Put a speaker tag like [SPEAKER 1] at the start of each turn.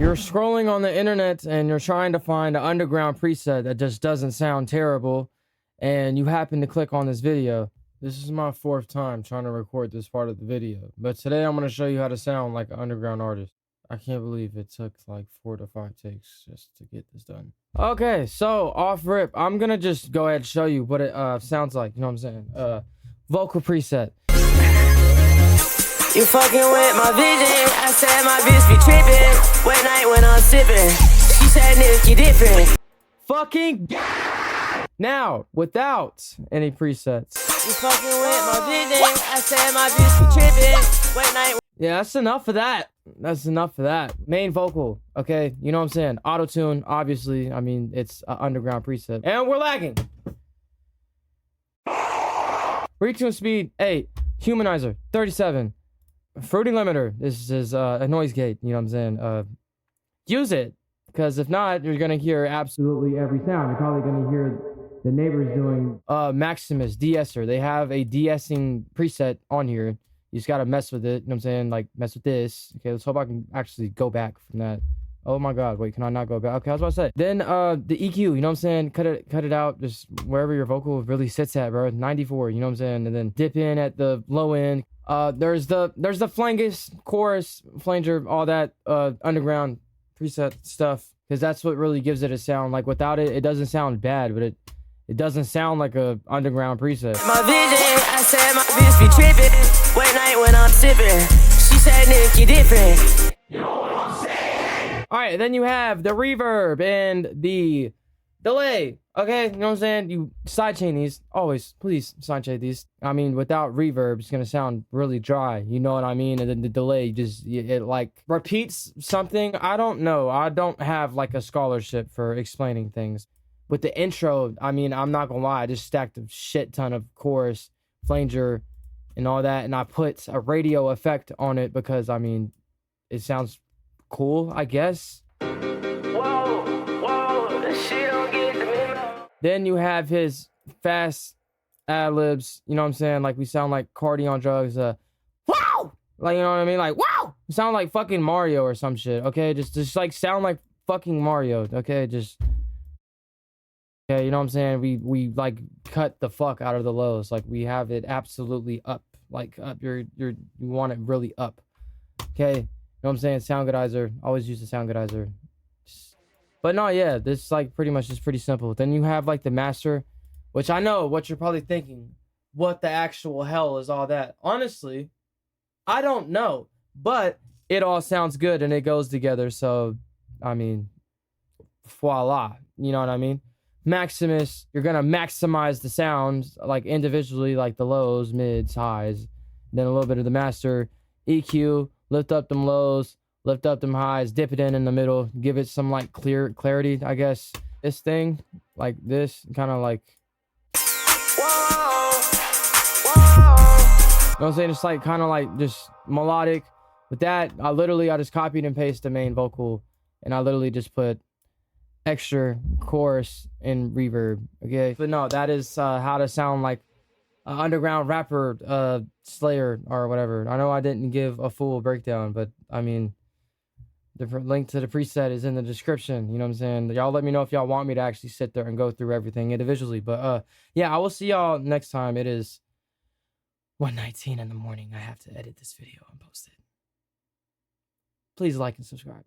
[SPEAKER 1] You're scrolling on the internet and you're trying to find an underground preset that just doesn't sound terrible, and you happen to click on this video. This is my 4th time trying to record this part of the video, but today I'm going to show you how to sound like an underground artist. I can't believe it took like 4 to 5 takes just to get this done. Okay, so off rip, I'm going to just go ahead and show you what it sounds like, you know what I'm saying? Vocal preset.
[SPEAKER 2] You fucking with my vision. I said my bitch be tripping. One night when I'm sipping, she said, Nick, you different.
[SPEAKER 1] Fucking now, without any presets.
[SPEAKER 2] You fucking with my vision. I said my bitch be tripping. One night.
[SPEAKER 1] Yeah, that's enough of that. That's enough of that. Main vocal, okay? You know what I'm saying? Auto-tune, obviously. I mean, it's an underground preset. And we're lagging. Retune speed, 8. Humanizer, 37. Fruity limiter, this is a noise gate, you know what I'm saying? Use it, because if not, you're gonna hear absolutely every sound. You're probably gonna hear the neighbors doing Maximus, de-esser. They have a de-essing preset on here. You just gotta mess with it, you know what I'm saying? Like, mess with this. Okay, let's hope I can actually go back from that. Oh my god, wait, can I not go back? Okay, I was about to say. Then, the EQ, you know what I'm saying? Cut it out, just wherever your vocal really sits at, bro. 94, you know what I'm saying? And then dip in at the low end. There's the flangus, chorus, flanger, all that, underground preset stuff. Because that's what really gives it a sound. Like, without it, it doesn't sound bad, but it doesn't sound like a underground preset.
[SPEAKER 2] My vision, I said my bitch be tripping. One night when I'm sipping, she said, Nick, you different. You know what I'm saying?
[SPEAKER 1] Alright, then you have the reverb and the delay. Okay, you know what I'm saying? You sidechain these. Always, please sidechain these. I mean, without reverb, it's gonna sound really dry. You know what I mean? And then the delay just, it like repeats something. I don't know. I don't have like a scholarship for explaining things. With the intro, I mean, I'm not gonna lie. I just stacked a shit ton of chorus, flanger, and all that. And I put a radio effect on it because, I mean, it sounds cool, I guess. Then you have his fast ad-libs, you know what I'm saying? Like, we sound like Cardi on drugs, wow! Like, you know what I mean? Like, wow! We sound like fucking Mario or some shit, okay? Just like, sound like fucking Mario, okay? Just, okay, you know what I'm saying? We like, cut the fuck out of the lows. Like, we have it absolutely up. Like, up, you want it really up, okay? You know what I'm saying? Soundgoodizer, always use the Soundgoodizer. But no, yeah, this like pretty much is pretty simple. Then you have like the master, which I know what you're probably thinking. What the actual hell is all that? Honestly, I don't know. But it all sounds good and it goes together. So, I mean, voila. You know what I mean? Maximus, you're going to maximize the sounds like individually, like the lows, mids, highs. Then a little bit of the master. EQ, lift up them lows. Lift up them highs, dip it in the middle, give it some like clarity, I guess. This thing, like this, kind of like, you know what I'm saying? It's like kind of like just melodic. With that, I just copied and pasted the main vocal, and I literally just put extra chorus and reverb. Okay, but no, that is how to sound like an underground rapper, Slayer or whatever. I know I didn't give a full breakdown, but I mean, the link to the preset is in the description. You know what I'm saying? Y'all let me know if y'all want me to actually sit there and go through everything individually. But yeah, I will see y'all next time. It is 1:19 in the morning. I have to edit this video and post it. Please like and subscribe.